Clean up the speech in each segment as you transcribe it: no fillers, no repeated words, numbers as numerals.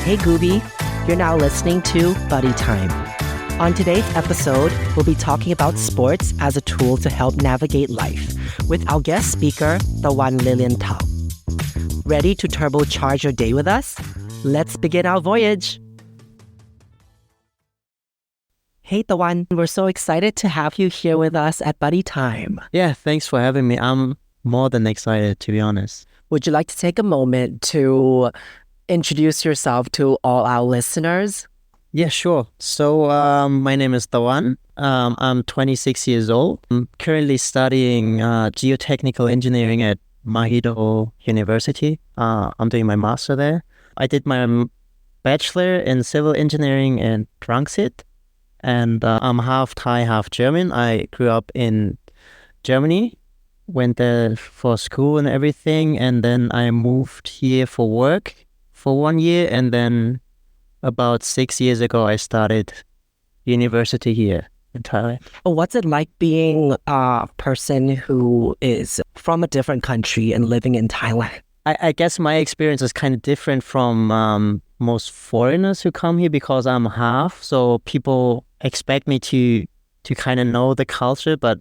Hey Gooby, you're now listening to Buddy Time. On today's episode, we'll be talking about sports as a tool to help navigate life with our guest speaker, Tawan Lilienthal. Ready to turbocharge your day with us? Let's begin our voyage. Hey Tawan, we're so excited to have you here with us at Buddy Time. Yeah, thanks for having me. I'm more than excited, to be honest. Would you like to take a moment to introduce yourself to all our listeners? Yeah, sure. So my name is Tawan. I'm 26 years old. I'm currently studying geotechnical engineering at Mahidol University. I'm doing my master there. I did my bachelor in civil engineering in Transit, and I'm half Thai, half German. I grew up in Germany, went there for school and everything, and then I moved here for work for 1 year, and then about 6 years ago, I started university here in Thailand. What's it like being a person who is from a different country and living in Thailand? I guess my experience is kind of different from most foreigners who come here because I'm half. So people expect me to kind of know the culture, but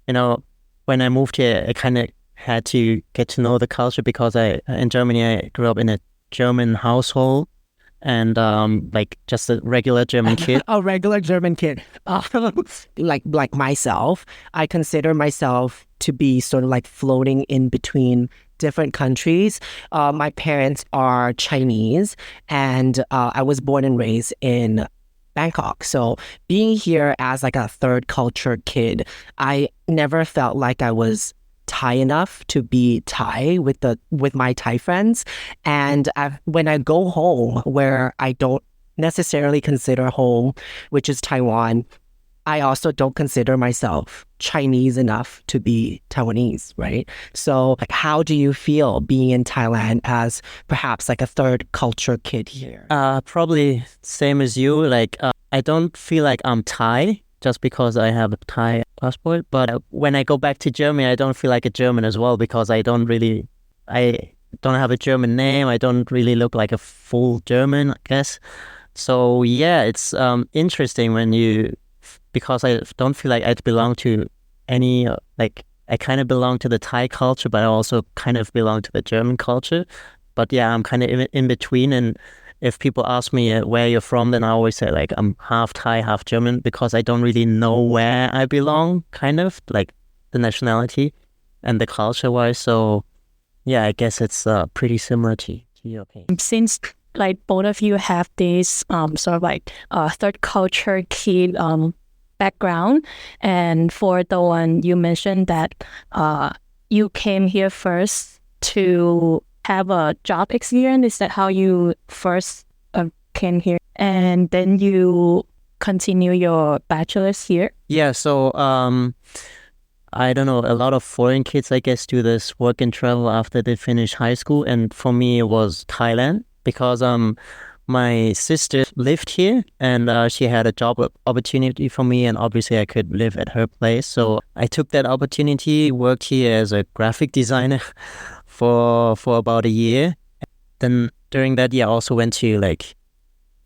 when I moved here, I kind of had to get to know the culture because in Germany I grew up in a German household. And like just a regular German kid. A regular German kid. Like myself, I consider myself to be sort of like floating in between different countries. My parents are Chinese, and I was born and raised in Bangkok. So being here as like a third culture kid, I never felt like I was Thai enough to be Thai with my Thai friends. And when I go home, where I don't necessarily consider home, which is Taiwan, I also don't consider myself Chinese enough to be Taiwanese, right? So like, how do you feel being in Thailand as perhaps like a third culture kid here? Probably same as you. Like I don't feel like I'm Thai just because I have a Thai passport. But when I go back to Germany, I don't feel like a German as well because I don't have a German name. I don't really look like a full German, I guess. So yeah, it's interesting because I don't feel like I belong to any, I kind of belong to the Thai culture, but I also kind of belong to the German culture. But yeah, I'm kind of in between. And if people ask me where you're from, then I always say like I'm half Thai, half German because I don't really know where I belong, kind of like the nationality and the culture-wise. So yeah, I guess it's pretty similar to your opinion. Since like both of you have this sort of like third culture kid background, and for the one you mentioned that you came here first to have a job experience. Is that how you first came here? And then you continue your bachelor's here? Yeah, so I don't know, a lot of foreign kids, I guess, do this work and travel after they finish high school. And for me, it was Thailand because my sister lived here and she had a job opportunity for me. And obviously, I could live at her place. So I took that opportunity, worked here as a graphic designer for about a year. Then during that year, I also went to like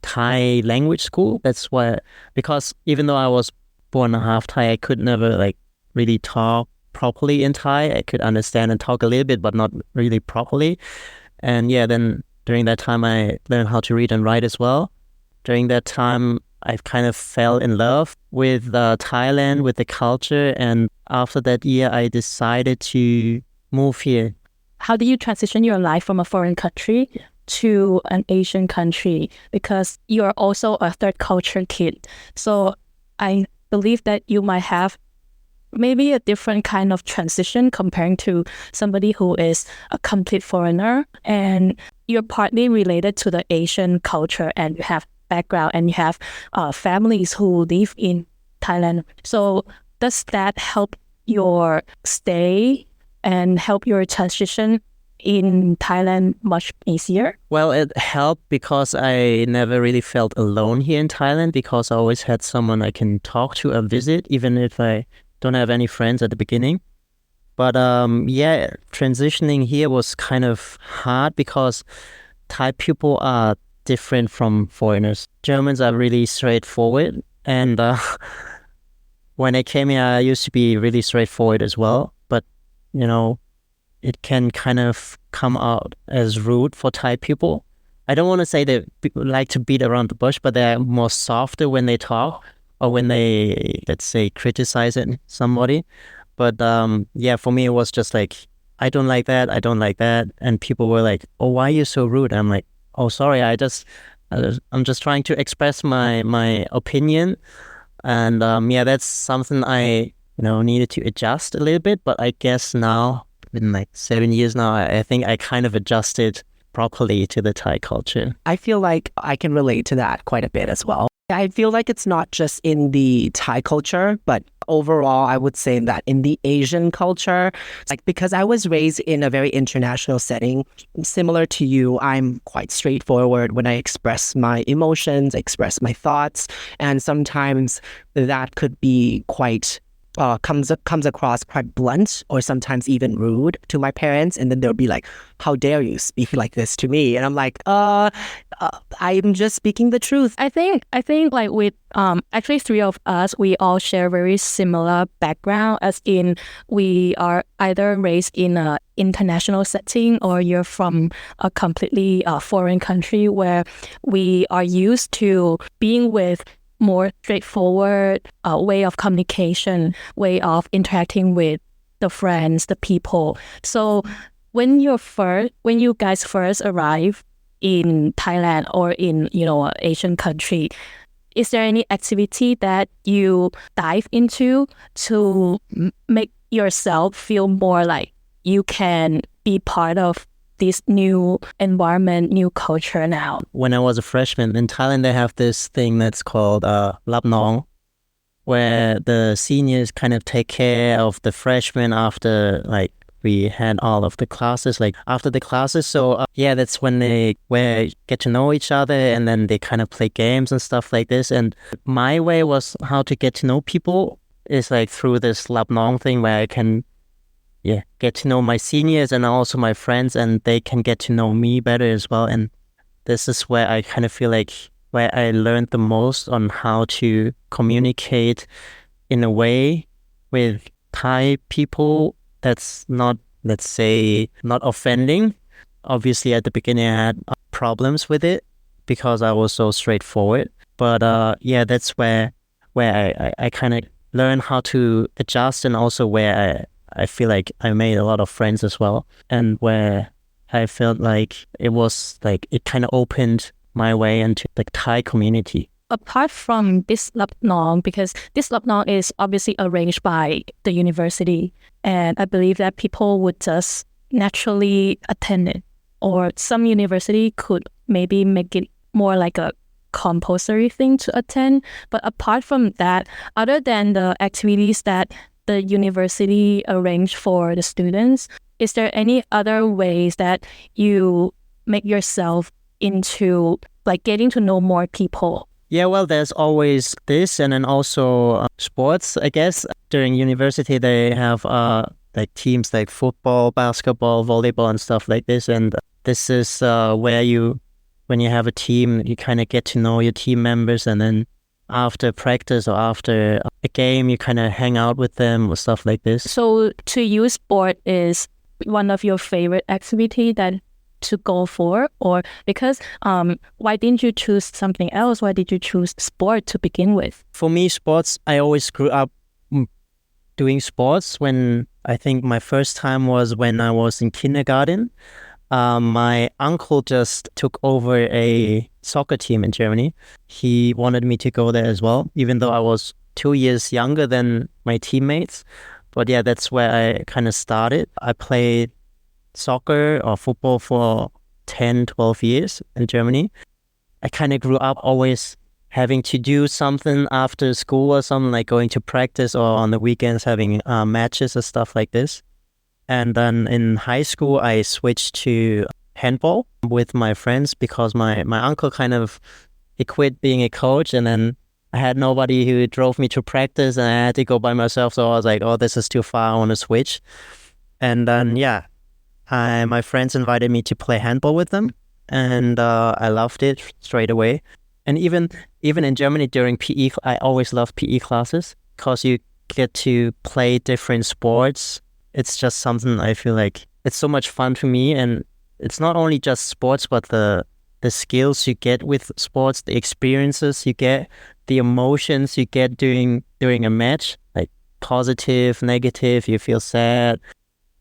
Thai language school. That's why, because even though I was born half Thai, I could never like really talk properly in Thai. I could understand and talk a little bit, but not really properly. And yeah, then during that time, I learned how to read and write as well. During that time, I kind of fell in love with Thailand, with the culture. And after that year, I decided to move here. How do you transition your life from a foreign country to an Asian country? Because you're also a third culture kid. So I believe that you might have maybe a different kind of transition comparing to somebody who is a complete foreigner. And you're partly related to the Asian culture and you have background and you have families who live in Thailand. So does that help your stay and help your transition in Thailand much easier? Well, it helped because I never really felt alone here in Thailand because I always had someone I can talk to or visit, even if I don't have any friends at the beginning. But transitioning here was kind of hard because Thai people are different from foreigners. Germans are really straightforward, and when I came here, I used to be really straightforward as well. But you know, it can kind of come out as rude for Thai people. I don't want to say they like to beat around the bush, but they're more softer when they talk or when they, let's say, criticize somebody. But yeah, for me, it was just like, I don't like that. I don't like that. And people were like, oh, why are you so rude? I'm like, oh, sorry. I'm just trying to express my opinion. And yeah, that's something I, needed to adjust a little bit. But I guess now, in like 7 years now, I think I kind of adjusted properly to the Thai culture. I feel like I can relate to that quite a bit as well. I feel like it's not just in the Thai culture, but overall, I would say that in the Asian culture, like because I was raised in a very international setting, similar to you, I'm quite straightforward when I express my emotions, express my thoughts, and sometimes that could be quite comes across quite blunt or sometimes even rude to my parents, and then they'll be like, "How dare you speak like this to me?" And I'm like, I'm just speaking the truth. I think like with actually three of us, we all share very similar background, as in we are either raised in a international setting or you're from a completely foreign country where we are used to being with more straightforward way of communication, way of interacting with the friends, the people. So when you guys first arrive in Thailand or in an Asian country, is there any activity that you dive into to make yourself feel more like you can be part of this new environment, new culture now? When I was a freshman in Thailand, they have this thing that's called Lap Nong, where the seniors kind of take care of the freshmen after like we had all of the classes, like after the classes. So yeah, that's when they get to know each other, and then they kind of play games and stuff like this. And my way was how to get to know people is like through this Lap Nong thing, where I can get to know my seniors and also my friends, and they can get to know me better as well. And this is where I kind of feel like where I learned the most on how to communicate in a way with Thai people that's not, let's say, not offending. Obviously, at the beginning, I had problems with it because I was so straightforward. But yeah, that's where I kind of learned how to adjust, and also where I feel like I made a lot of friends as well, and where I felt like it was like it kind of opened my way into the Thai community. Apart from this Lap Nong, because this Lap Nong is obviously arranged by the university, and I believe that people would just naturally attend it, or some university could maybe make it more like a compulsory thing to attend. But apart from that, other than the activities that the university arranged for the students, is there any other ways that you make yourself into like getting to know more people? Yeah, well, there's always this, and then also sports, I guess. During university, they have like teams like football, basketball, volleyball, and stuff like this. And this is where when you have a team, you kind of get to know your team members, and then after practice or after a game, you kind of hang out with them or stuff like this. So to you, sport is one of your favorite activity that to go for, or because why didn't you choose something else? Why did you choose sport to begin with? For me, sports, I always grew up doing sports. When I think my first time was when I was in kindergarten. My uncle just took over a soccer team in Germany. He wanted me to go there as well, even though I was 2 years younger than my teammates. But yeah, that's where I kind of started. I played soccer or football for 10, 12 years in Germany. I kind of grew up always having to do something after school or something, like going to practice or on the weekends having matches or stuff like this. And then in high school, I switched to handball with my friends because my uncle he quit being a coach, and then I had nobody who drove me to practice, and I had to go by myself. So I was like, oh, this is too far. I want to switch. And then, my friends invited me to play handball with them. and I loved it straight away. And even in Germany during PE, I always loved PE classes because you get to play different sports. It's just something I feel like it's so much fun for me, and it's not only just sports, but the skills you get with sports, the experiences you get, the emotions you get during a match, like positive, negative, you feel sad.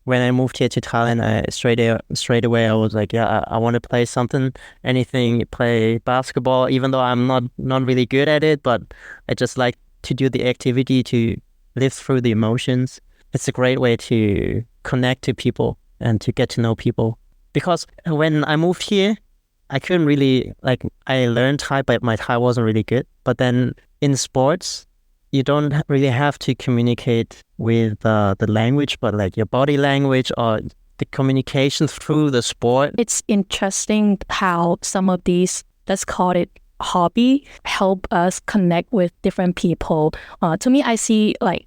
When I moved here to Thailand, straight away I was like, yeah, I want to play something, anything, play basketball, even though I'm not really good at it, but I just like to do the activity, to live through the emotions. It's a great way to connect to people and to get to know people. Because when I moved here, I couldn't really, like, I learned Thai, but my Thai wasn't really good. But then in sports, you don't really have to communicate with the language, but like your body language or the communication through the sport. It's interesting how some of these, let's call it hobby, help us connect with different people. To me, I see like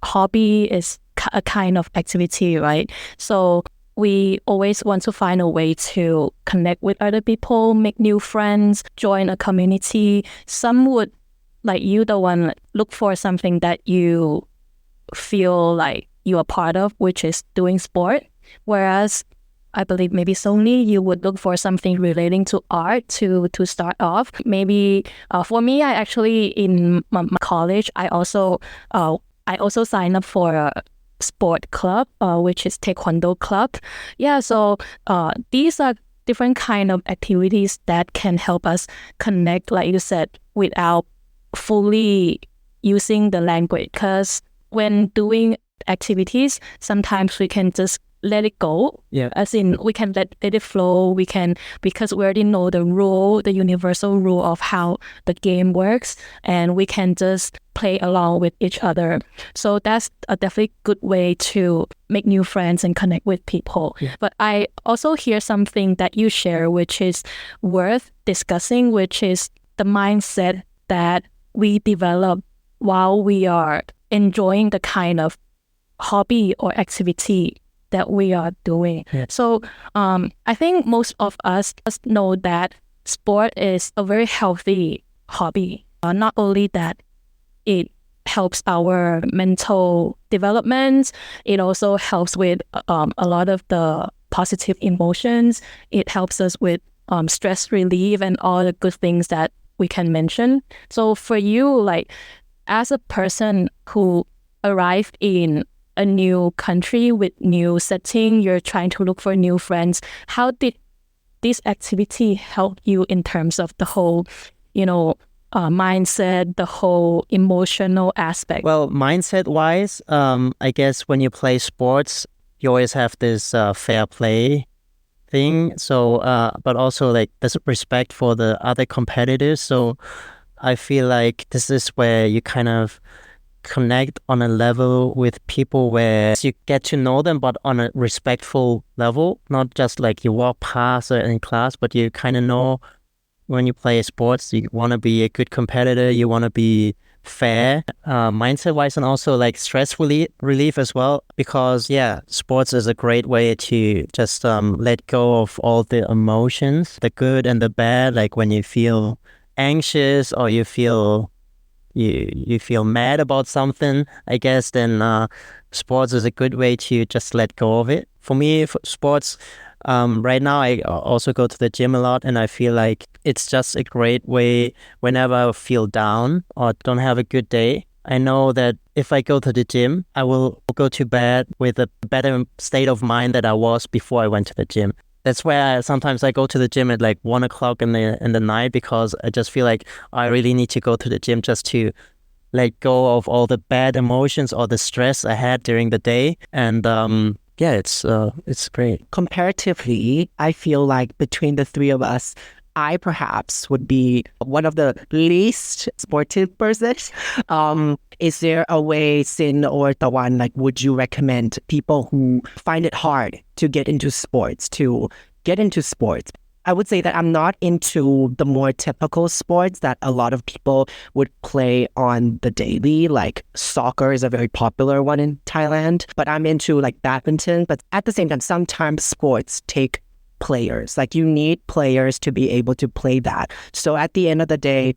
hobby is a kind of activity, right? So we always want to find a way to connect with other people, make new friends, join a community. Some would, like you, the one, look for something that you feel like you are part of, which is doing sport. Whereas I believe maybe Sony, you would look for something relating to art to start off. Maybe for me, I actually in my college, I also signed up for a sport club, which is Taekwondo club. Yeah, so these are different kind of activities that can help us connect, like you said, without fully using the language. Because when doing activities, sometimes we can just let it go. Yeah. As in, we can let it flow. We can, because we already know the rule, the universal rule of how the game works, and we can just play along with each other. So that's a definitely good way to make new friends and connect with people. Yeah. But I also hear something that you share, which is worth discussing, which is the mindset that we develop while we are enjoying the kind of hobby or activity that we are doing. Yeah. So I think most of us know that sport is a very healthy hobby. Not only that, it helps our mental development, it also helps with a lot of the positive emotions. It helps us with stress relief and all the good things that we can mention. So for you, like as a person who arrived in a new country with new setting, you're trying to look for new friends, how did this activity help you in terms of the whole, mindset, the whole emotional aspect? Well, mindset-wise, I guess when you play sports, you always have this fair play thing. So, but also like there's respect for the other competitors. So I feel like this is where you kind of connect on a level with people where you get to know them, but on a respectful level, not just like you walk past in class, but you kind of know when you play sports, you want to be a good competitor, you want to be fair, mindset-wise, and also like stress relief as well, because sports is a great way to just let go of all the emotions, the good and the bad, like when you feel anxious or you feel you feel mad about something, I guess, then sports is a good way to just let go of it. For me, for sports, right now I also go to the gym a lot, and I feel like it's just a great way whenever I feel down or don't have a good day. I know that if I go to the gym, I will go to bed with a better state of mind than I was before I went to the gym. That's where sometimes I go to the gym at like 1 o'clock in the night, because I just feel like I really need to go to the gym just to let go of all the bad emotions or the stress I had during the day. And it's great. Comparatively, I feel like between the three of us, I perhaps would be one of the least sportive persons. Is there a way, Sin or Tawan, like would you recommend people who find it hard to get into sports? I would say that I'm not into the more typical sports that a lot of people would play on the daily, like soccer is a very popular one in Thailand, but I'm into like badminton. But at the same time, sometimes sports take players. Like you need players to be able to play that. So at the end of the day,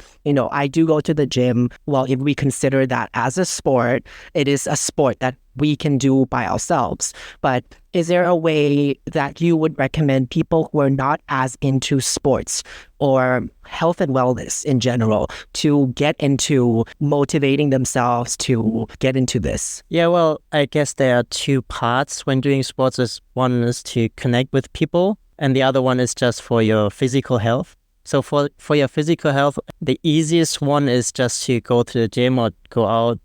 I do go to the gym. Well, if we consider that as a sport, it is a sport that we can do by ourselves. But is there a way that you would recommend people who are not as into sports or health and wellness in general to get into motivating themselves to get into this? Yeah, well, I guess there are two parts when doing sports. One is to connect with people, and the other one is just for your physical health. So for your physical health, the easiest one is just to go to the gym or go out,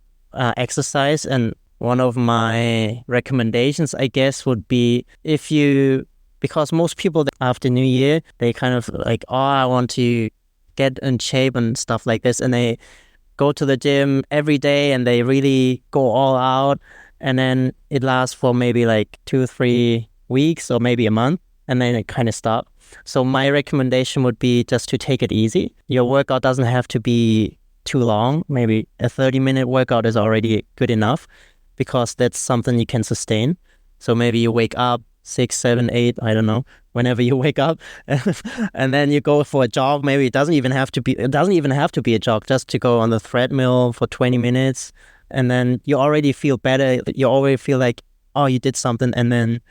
exercise. And one of my recommendations, I guess, would be because most people after New Year, they kind of like, oh, I want to get in shape and stuff like this. And they go to the gym every day and they really go all out. And then it lasts for maybe like 2 or 3 weeks or maybe a month. And then it kind of stops. So my recommendation would be just to take it easy. Your workout doesn't have to be too long. Maybe a 30-minute workout is already good enough because that's something you can sustain. So maybe you wake up 6, 7, 8, I don't know, whenever you wake up, and then you go for a jog. Maybe it doesn't even have to be a jog, just to go on the treadmill for 20 minutes. And then you already feel better. You already feel like, oh, you did something. And then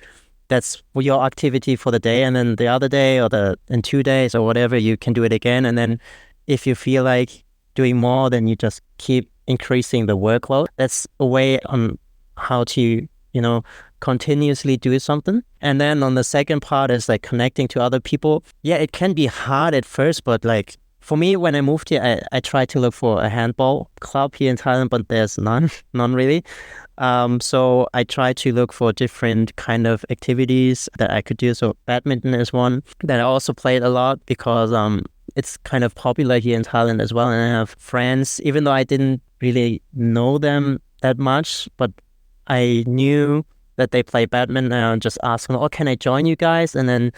that's your activity for the day. And then the other day or in 2 days or whatever, you can do it again. And then if you feel like doing more, then you just keep increasing the workload. That's a way on how to, continuously do something. And then on the second part is like connecting to other people. Yeah, it can be hard at first, but like for me, when I moved here, I tried to look for a handball club here in Thailand, but there's none really. So I tried to look for different kind of activities that I could do. So badminton is one that I also played a lot because it's kind of popular here in Thailand as well. And I have friends, even though I didn't really know them that much, but I knew that they play badminton, and I just asked them, oh, can I join you guys? And then,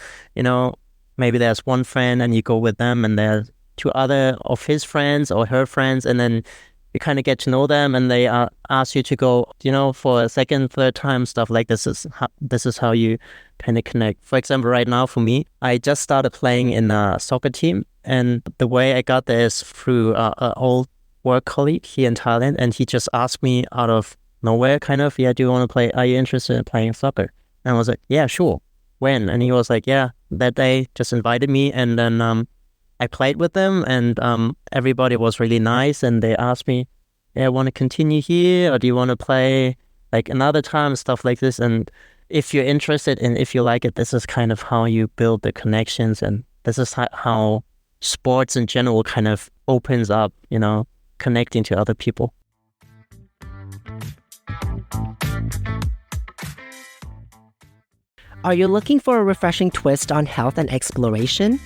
maybe there's one friend and you go with them, and there's 2 other of his friends or her friends, and then you kind of get to know them, and they ask you to go, for a second, third time, stuff like this. This is how you kind of connect. For example, right now for me, I just started playing in a soccer team, and the way I got there is through an old work colleague here in Thailand, and he just asked me out of nowhere, kind of, yeah, do you want to play? Are you interested in playing soccer? And I was like, yeah, sure. When? And he was like, yeah, that day, just invited me, and then I played with them, and everybody was really nice, and they asked me, yeah, want to continue here, or do you want to play like another time, stuff like this. And if you're interested and if you like it, this is kind of how you build the connections, and this is how sports in general kind of opens up, connecting to other people. Are you looking for a refreshing twist on health and exploration?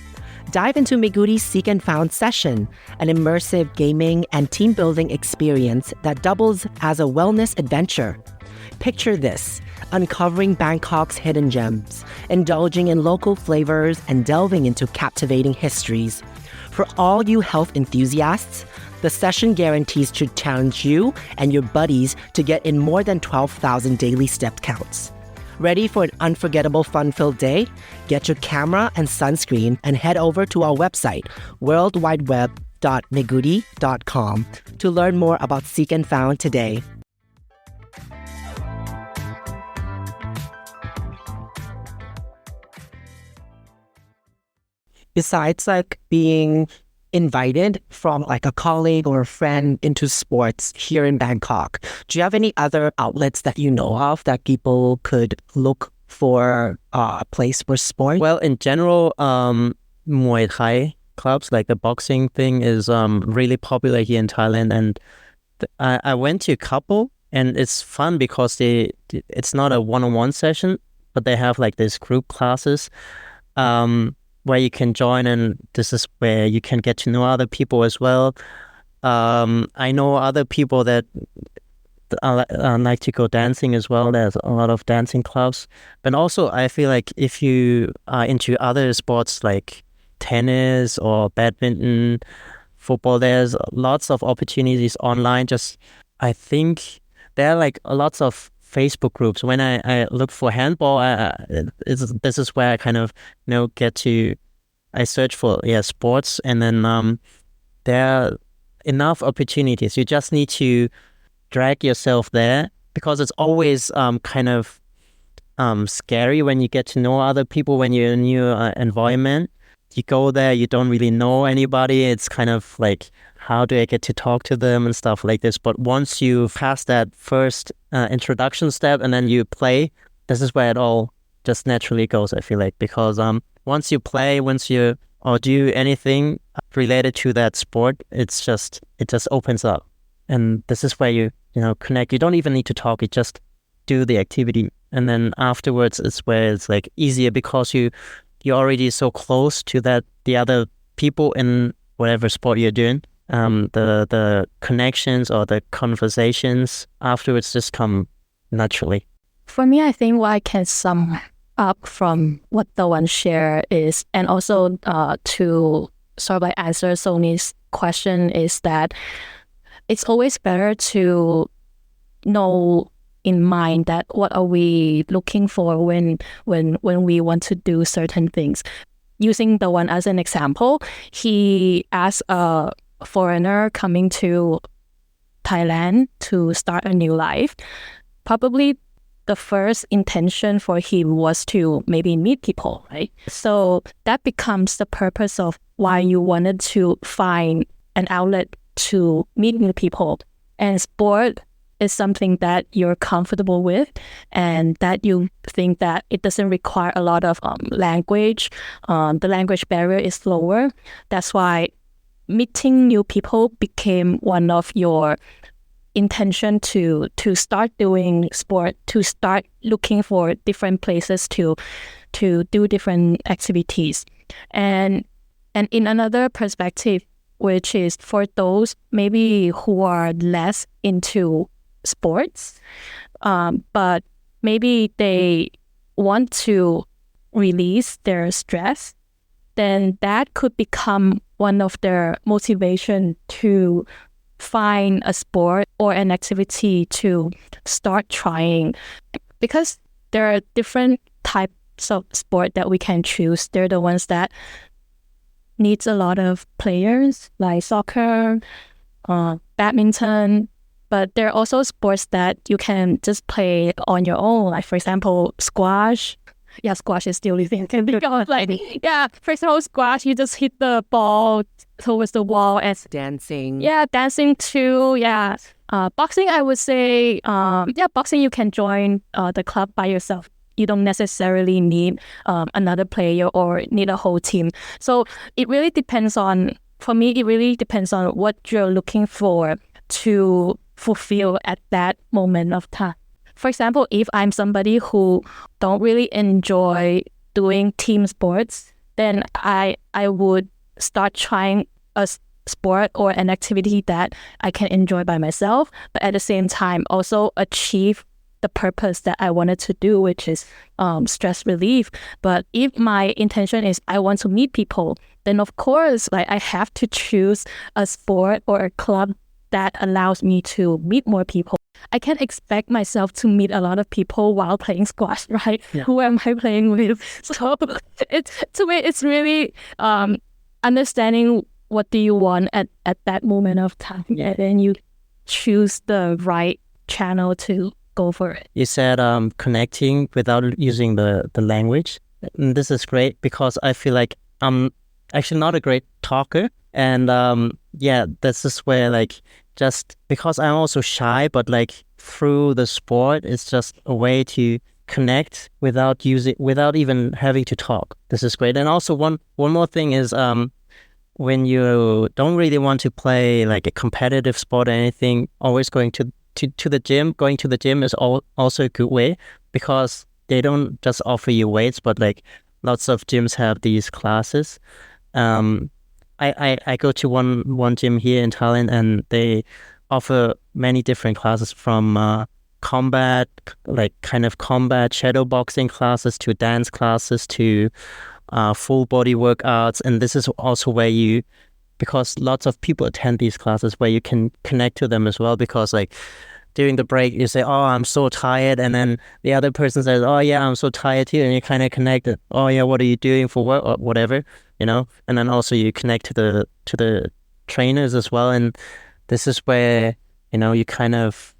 Dive into Meguri's Seek and Found session, an immersive gaming and team building experience that doubles as a wellness adventure. Picture this: uncovering Bangkok's hidden gems, indulging in local flavors, and delving into captivating histories. For all you health enthusiasts, the session guarantees to challenge you and your buddies to get in more than 12,000 daily step counts. Ready for an unforgettable fun-filled day? Get your camera and sunscreen and head over to our website, worldwideweb.meguri.com, to learn more about Seek and Found today. Besides like being invited from like a colleague or a friend into sports here in Bangkok, do you have any other outlets that you know of that people could look for a place for sport? Well, in general, Muay Thai clubs, like the boxing thing, is really popular here in Thailand. And I went to a couple, and it's fun because it's not a one-on-one session, but they have like these group classes where you can join, and this is where you can get to know other people as well. I know other people that like to go dancing as well. There's a lot of dancing clubs. But also, I feel like if you are into other sports like tennis or badminton, football, there's lots of opportunities online. I think there are like lots of Facebook groups. When I look for handball, this is where I kind of get to. I search for sports, and then there are enough opportunities. You just need to drag yourself there, because it's always kind of scary when you get to know other people when you're in a new environment. You go there, you don't really know anybody. It's kind of like, how do I get to talk to them and stuff like this? But once you pass that first introduction step and then you play, this is where it all just naturally goes, I feel like. Because once you play, or do anything related to that sport, it just opens up. And this is where you connect. You don't even need to talk. You just do the activity. And then afterwards, it's where it's like easier, because you're already so close to the other people in whatever sport you're doing. The connections or the conversations afterwards just come naturally. For me, I think what I can sum up from what Tawan shared is, and also to sort of like answer Sony's question, is that it's always better to know in mind that what are we looking for when we want to do certain things. Using Tawan as an example, he asked a foreigner coming to Thailand to start a new life. Probably the first intention for him was to maybe meet people, right? So that becomes the purpose of why you wanted to find an outlet to meet new people. And sport is something that you're comfortable with, and that you think that it doesn't require a lot of language. The language barrier is lower. That's why meeting new people became one of your intention to start doing sport, to start looking for different places to do different activities. And in another perspective, which is for those maybe who are less into sports, but maybe they want to release their stress, then that could become one of their motivation to find a sport or an activity to start trying. Because there are different types of sport that we can choose. They're the ones that needs a lot of players, like soccer, badminton. But there are also sports that you can just play on your own, like for example, squash. Yeah, squash is the only thing I can think of. Like, for example, squash, you just hit the ball towards the wall. And Dancing. Yeah, dancing too. Yeah. Boxing, I would say, boxing, you can join the club by yourself. You don't necessarily need another player or need a whole team. So it really depends on what you're looking for to fulfill at that moment of time. For example, if I'm somebody who don't really enjoy doing team sports, then I would start trying a sport or an activity that I can enjoy by myself, but at the same time also achieve the purpose that I wanted to do, which is stress relief. But if my intention is I want to meet people, then of course, like, I have to choose a sport or a club that allows me to meet more people. I can't expect myself to meet a lot of people while playing squash, right? Yeah. Who am I playing with? So it's really understanding what do you want at that moment of time, and then you choose the right channel to go for it. You said connecting without using the language. And this is great, because I feel like I'm actually not a great talker. And this is where, like, just because I'm also shy, but like through the sport, it's just a way to connect without even having to talk. This is great. And also one more thing is when you don't really want to play like a competitive sport or anything, always going to the gym. Going to the gym is also a good way, because they don't just offer you weights, but like lots of gyms have these classes. I go to one gym here in Thailand, and they offer many different classes, from combat shadow boxing classes to dance classes to full body workouts. And this is also where because lots of people attend these classes, where you can connect to them as well, because like during the break, you say, "Oh, I'm so tired," and then the other person says, "Oh yeah, I'm so tired too," and you kind of connect it. "Oh yeah, what are you doing for work or whatever?" And then also you connect to the trainers as well, and this is where you kind of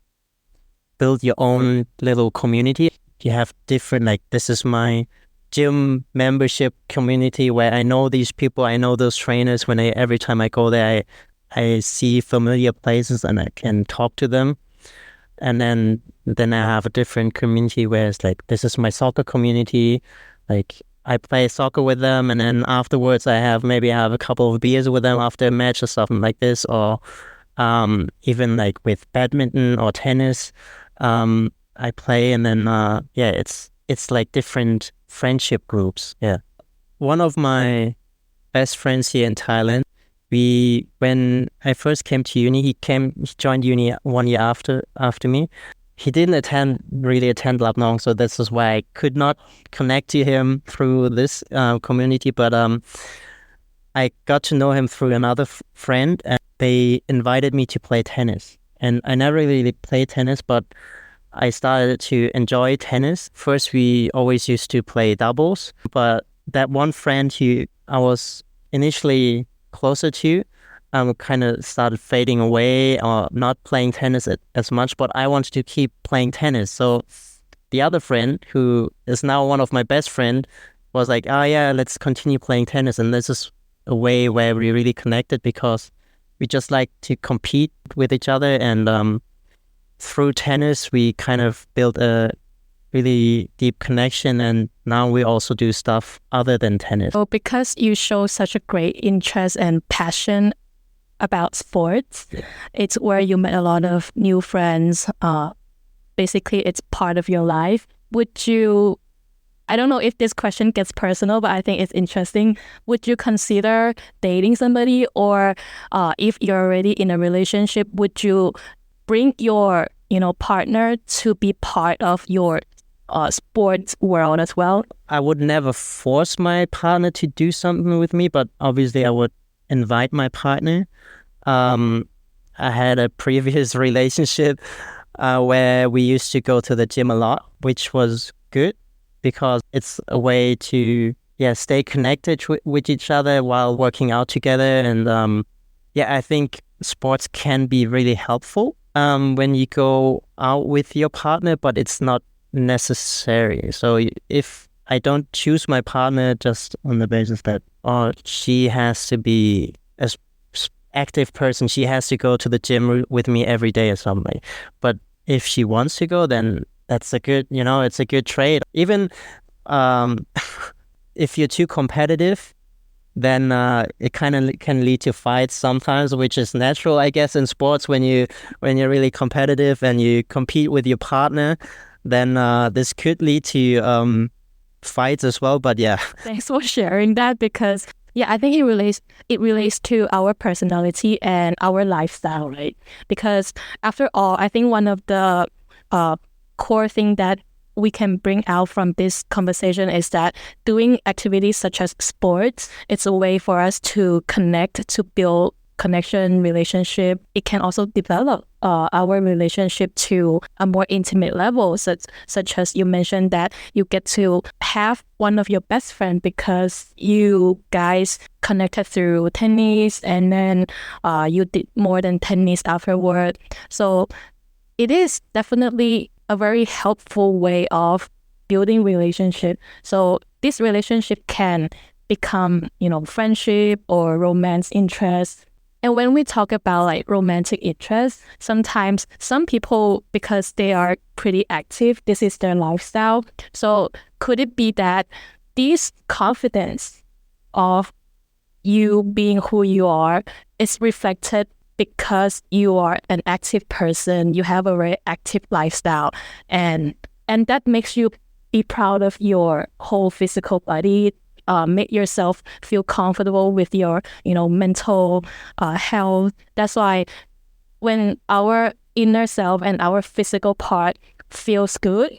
build your own little community. You have different, like, this is my gym membership community where I know these people, I know those trainers. Every time I go there, I see familiar places and I can talk to them. And then I have a different community where it's like, this is my soccer community. Like, I play soccer with them, and then afterwards I have a couple of beers with them after a match or something like this, or even like with badminton or tennis, I play, and then it's like different friendship groups. Yeah, one of my best friends here in Thailand, when I first came to uni, he joined uni 1 year after me. He didn't really attend Lap Nong, so this is why I could not connect to him through this community. But I got to know him through another friend, and they invited me to play tennis. And I never really played tennis, but I started to enjoy tennis. First, we always used to play doubles, but that one friend who I was initially closer to kind of started fading away or not playing tennis as much, but I wanted to keep playing tennis. So the other friend, who is now one of my best friend, was like, "Oh yeah, let's continue playing tennis." And this is a way where we really connected, because we just like to compete with each other, and through tennis we kind of built a really deep connection, and now we also do stuff other than tennis. So because you show such a great interest and passion about sports, it's where you met a lot of new friends. Basically, it's part of your life. I don't know if this question gets personal, but I think it's interesting. Would you consider dating somebody, or if you're already in a relationship, would you bring your partner to be part of your sports world as well? I would never force my partner to do something with me, but obviously I would invite my partner. I had a previous relationship where we used to go to the gym a lot, which was good because it's a way to stay connected with each other while working out together. And I think sports can be really helpful when you go out with your partner, but it's not necessary. So if I don't choose my partner just on the basis that she has to be an active person, she has to go to the gym with me every day or something, but if she wants to go, then that's a good, it's a good trade. Even if you're too competitive, then it kind of can lead to fights sometimes, which is natural, I guess, in sports. When you're really competitive and you compete with your partner, then this could lead to fights as well. But yeah, thanks for sharing that, because I think it relates to our personality and our lifestyle, right? Because after all, I think one of the core thing that we can bring out from this conversation is that doing activities such as sports, it's a way for us to connect, to build connection, relationship. It can also develop our relationship to a more intimate level, such as you mentioned that you get to have one of your best friends because you guys connected through tennis, and then you did more than tennis afterward. So it is definitely a very helpful way of building relationship. So this relationship can become, friendship or romance interest. And when we talk about like romantic interest, sometimes some people, because they are pretty active, this is their lifestyle. So could it be that this confidence of you being who you are is reflected because you are an active person, you have a very active lifestyle, and that makes you be proud of your whole physical body, make yourself feel comfortable with your, mental health. That's why when our inner self and our physical part feels good,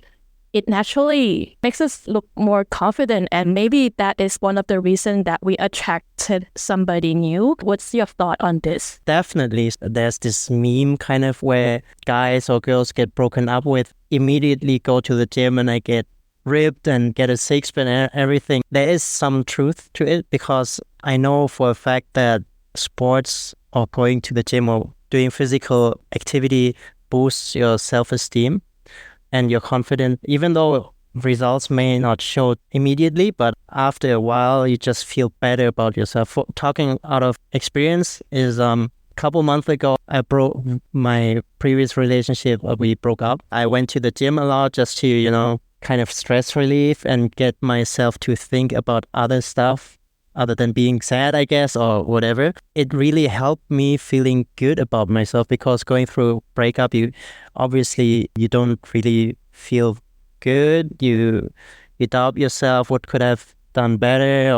it naturally makes us look more confident. And maybe that is one of the reasons that we attracted somebody new. What's your thought on this? Definitely. There's this meme kind of where guys or girls get broken up with, immediately go to the gym and I get ripped and get a six-pack and everything. There is some truth to it because I know for a fact that sports or going to the gym or doing physical activity boosts your self-esteem and your confidence, even though results may not show immediately, but after a while, you just feel better about yourself. Talking out of experience is a couple months ago, I broke my previous relationship. We broke up. I went to the gym a lot just to, kind of stress relief and get myself to think about other stuff other than being sad, I guess, or whatever. It really helped me feeling good about myself because going through breakup, you don't really feel good. You doubt yourself, what could I have done better,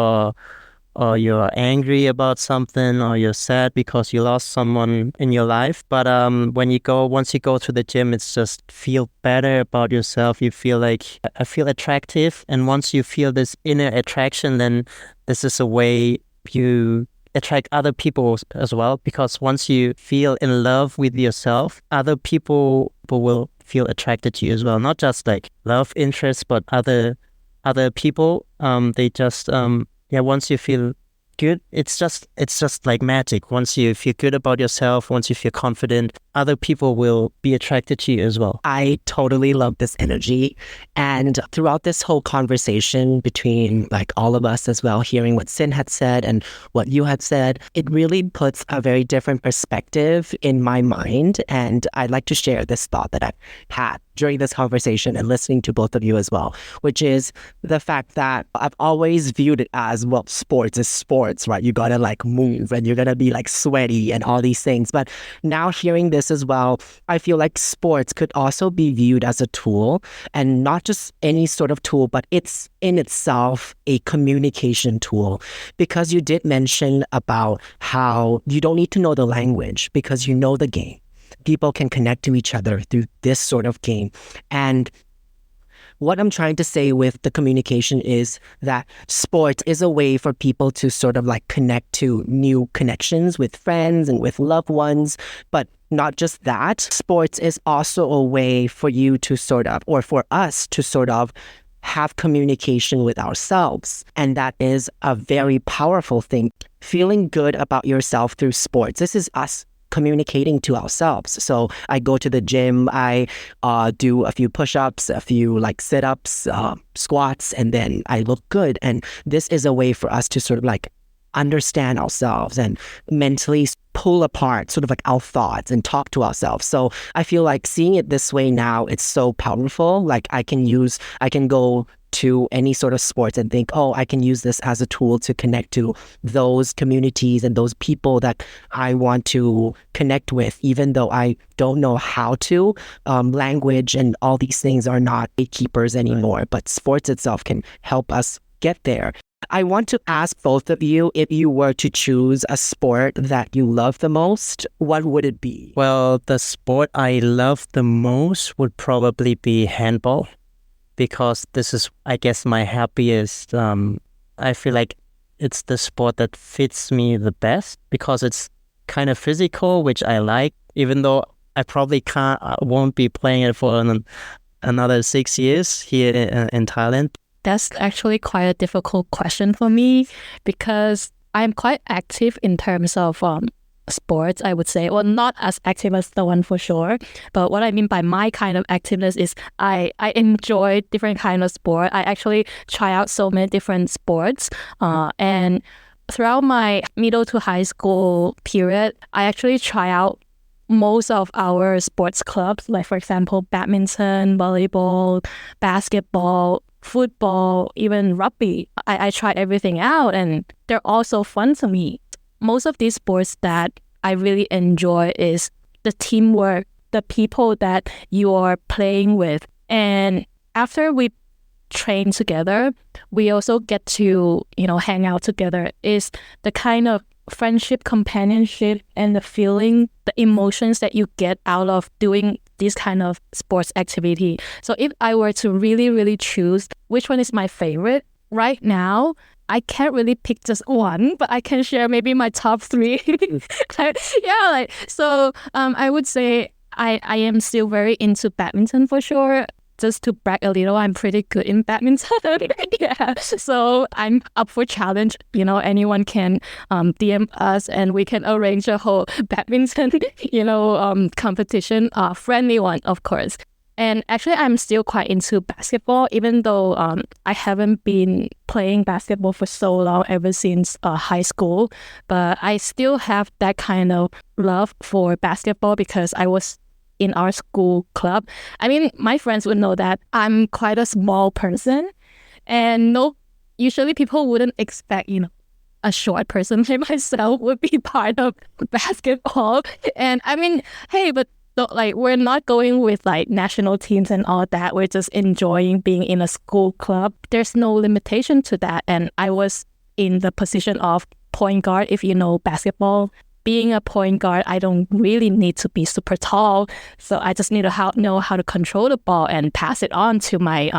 or you're angry about something, or you're sad because you lost someone in your life. But once you go to the gym, it's just feel better about yourself. You feel like, I feel attractive. And once you feel this inner attraction, then this is a way you attract other people as well. Because once you feel in love with yourself, other people will feel attracted to you as well. Not just like love interests, but other people. They just once you feel good, it's just like magic. Once you feel good about yourself, once you feel confident, other people will be attracted to you as well. I totally love this energy. And throughout this whole conversation between like all of us as well, hearing what Sin had said and what you had said, it really puts a very different perspective in my mind. And I'd like to share this thought that I've had during this conversation and listening to both of you as well, which is the fact that I've always viewed it as, well, sports is sports, right? You gotta like move and you're gonna be like sweaty and all these things. But now hearing this as well, I feel like sports could also be viewed as a tool, and not just any sort of tool, but it's in itself a communication tool. Because you did mention about how you don't need to know the language because you know the game. People can connect to each other through this sort of game. And what I'm trying to say with the communication is that sports is a way for people to sort of like connect to new connections with friends and with loved ones. But not just that, sports is also a way for you to sort of, or for us to sort of have communication with ourselves. And that is a very powerful thing. Feeling good about yourself through sports. This is us communicating to ourselves. So I go to the gym, I do a few push-ups, a few like sit-ups, squats, and then I look good. And this is a way for us to sort of like understand ourselves and mentally pull apart sort of like our thoughts and talk to ourselves. So I feel like seeing it this way now, it's so powerful. Like I can go to any sort of sports and think, oh, I can use this as a tool to connect to those communities and those people that I want to connect with, even though I don't know how to. Language and all these things are not gatekeepers anymore, but sports itself can help us get there. I want to ask both of you, if you were to choose a sport that you love the most, what would it be? Well, the sport I love the most would probably be handball, because this is, I guess, my happiest. I feel like it's the sport that fits me the best because it's kind of physical, which I like, even though I probably won't be playing it for another 6 years here in Thailand. That's actually quite a difficult question for me because I'm quite active in terms of sports, I would say. Well, not as active as the one for sure. But what I mean by my kind of activeness is I enjoy different kind of sport. I actually try out so many different sports. And throughout my middle to high school period, I actually try out most of our sports clubs, like for example, badminton, volleyball, basketball, football, even rugby. I try everything out and they're all so fun to me. Most of these sports that I really enjoy is the teamwork, the people that you are playing with. And after we train together, we also get to, hang out together. Is the kind of friendship, companionship, and the feeling, the emotions that you get out of doing this kind of sports activity. So if I were to really, really choose which one is my favorite right now, I can't really pick just one, but I can share maybe my top three. I would say I am still very into badminton for sure. Just to brag a little, I'm pretty good in badminton. Yeah, so I'm up for challenge. Anyone can DM us and we can arrange a whole badminton, competition, friendly one, of course. And actually, I'm still quite into basketball, even though I haven't been playing basketball for so long, ever since high school. But I still have that kind of love for basketball because I was in our school club. I mean, my friends would know that I'm quite a small person, and usually people wouldn't expect, a short person like myself would be part of basketball. And I mean, hey, but we're not going with like national teams and all that. We're just enjoying being in a school club. There's no limitation to that. And I was in the position of point guard, if you know basketball. Being a point guard, I don't really need to be super tall. So I just need to know how to control the ball and pass it on to my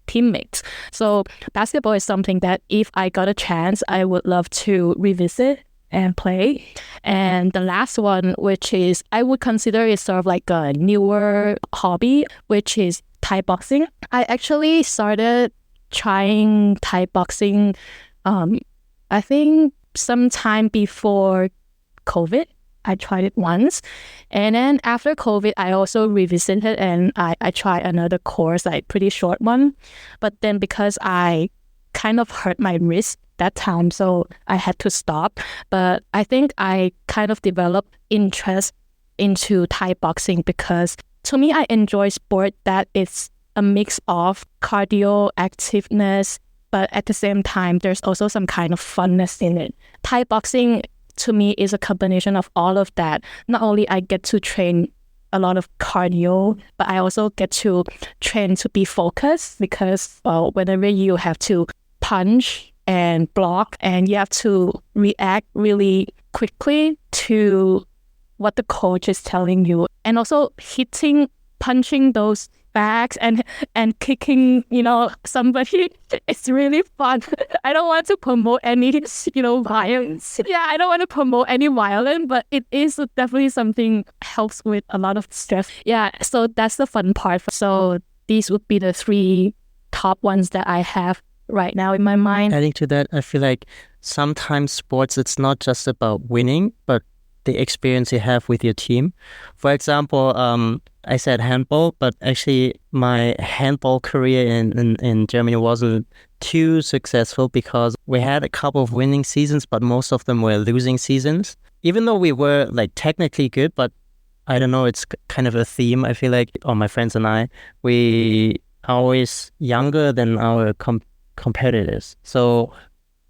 teammates. So basketball is something that if I got a chance, I would love to revisit and play. And the last one, which is I would consider is sort of like a newer hobby, which is Thai boxing. I actually started trying Thai boxing I think sometime before COVID. I tried it once, and then after COVID I also revisited and I tried another course, like pretty short one, but then because I kind of hurt my wrist that time, so I had to stop. But I think I kind of developed interest into Thai boxing because to me I enjoy sport that is a mix of cardio activeness, but at the same time there's also some kind of funness in it. Thai boxing to me is a combination of all of that. Not only I get to train a lot of cardio, but I also get to train to be focused because whenever you have to punch and block and you have to react really quickly to what the coach is telling you, and also punching those bags and kicking, somebody. It's really fun. I don't want to promote any, violence. Yeah, I don't want to promote any violence, but it is definitely something helps with a lot of stress. Yeah, so that's the fun part. So these would be the three top ones that I have right now in my mind. Adding to that, I feel like sometimes sports, it's not just about winning, but the experience you have with your team. For example, I said handball, but actually my handball career in Germany wasn't too successful because we had a couple of winning seasons, but most of them were losing seasons. Even though we were like technically good, but I don't know, it's kind of a theme. I feel like, or my friends and I, we are always younger than our competitors. So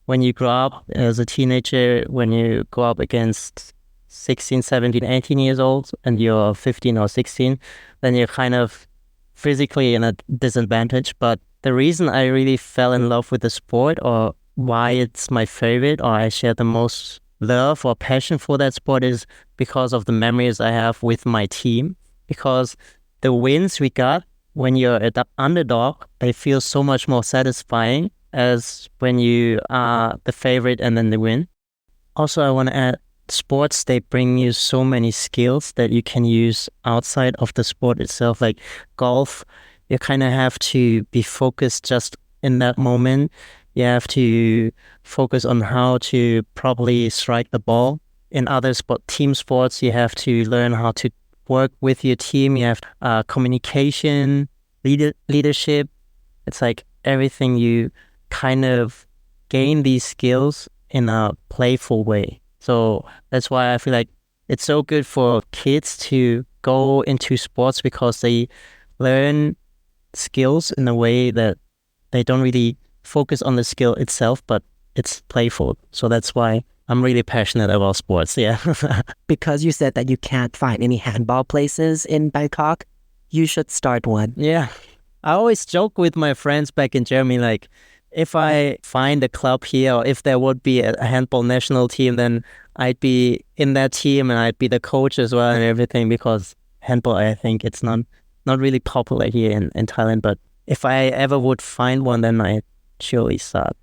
when you grow up as a teenager, when you go up against 16, 17, 18 years old and you're 15 or 16, then you're kind of physically in a disadvantage. But the reason I really fell in love with the sport, or why it's my favorite, or I share the most love or passion for that sport, is because of the memories I have with my team. Because the wins we got when you're an underdog, they feel so much more satisfying as when you are the favorite and then they win. Also, I want to add, sports, they bring you so many skills that you can use outside of the sport itself. Like golf, you kind of have to be focused just in that moment. You have to focus on how to properly strike the ball. In other team sports, you have to learn how to work with your team. You have communication, leadership. It's like everything, you kind of gain these skills in a playful way. So that's why I feel like it's so good for kids to go into sports, because they learn skills in a way that they don't really focus on the skill itself, but it's playful. So that's why I'm really passionate about sports. Yeah. Because you said that you can't find any handball places in Bangkok, you should start one. Yeah. I always joke with my friends back in Germany, like, if I find a club here, or if there would be a handball national team, then I'd be in that team and I'd be the coach as well and everything, because handball. I think it's not really popular here in Thailand. But if I ever would find one, then I surely start.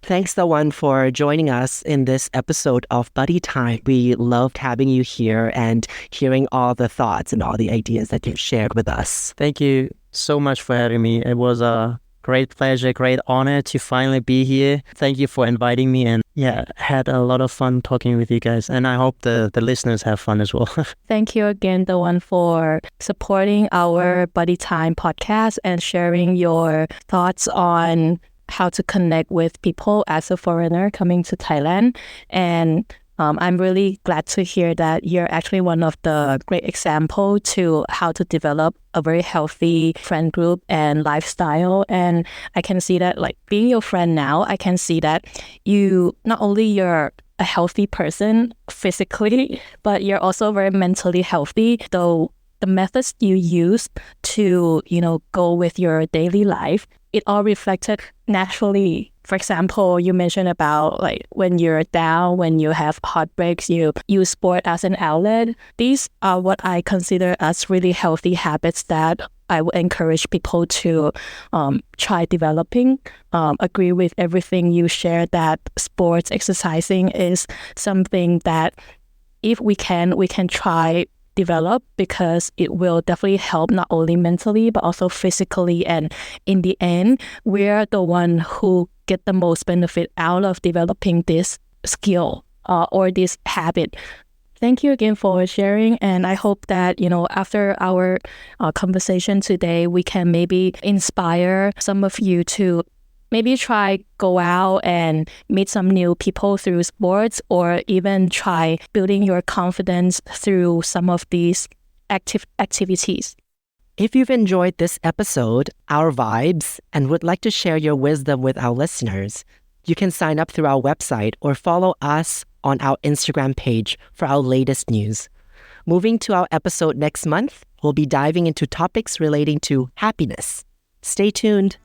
Thanks, Tawan, for joining us in this episode of Buddy Time. We loved having you here and hearing all the thoughts and all the ideas that you've shared with us. Thank you so much for having me. It was a great pleasure, great honor to finally be here. Thank you for inviting me, and had a lot of fun talking with you guys. And I hope the listeners have fun as well. Thank you again, Tawan, for supporting our Buddy Time podcast and sharing your thoughts on how to connect with people as a foreigner coming to Thailand. And I'm really glad to hear that you're actually one of the great example to how to develop a very healthy friend group and lifestyle. And I can see that, like, being your friend now, I can see that you, not only you're a healthy person physically, but you're also very mentally healthy, though the methods you use to, go with your daily life, it all reflected naturally. For example, you mentioned about like when you're down, when you have heartbreaks, you use sport as an outlet. These are what I consider as really healthy habits that I would encourage people to try developing. Agree with everything you shared, that sports exercising is something that if we can try develop, because it will definitely help not only mentally but also physically, and in the end we're the one who get the most benefit out of developing this skill or this habit. Thank you again for sharing, and I hope that after our conversation today we can maybe inspire some of you to maybe try go out and meet some new people through sports, or even try building your confidence through some of these activities. If you've enjoyed this episode, our vibes, and would like to share your wisdom with our listeners, you can sign up through our website or follow us on our Instagram page for our latest news. Moving to our episode next month, we'll be diving into topics relating to happiness. Stay tuned.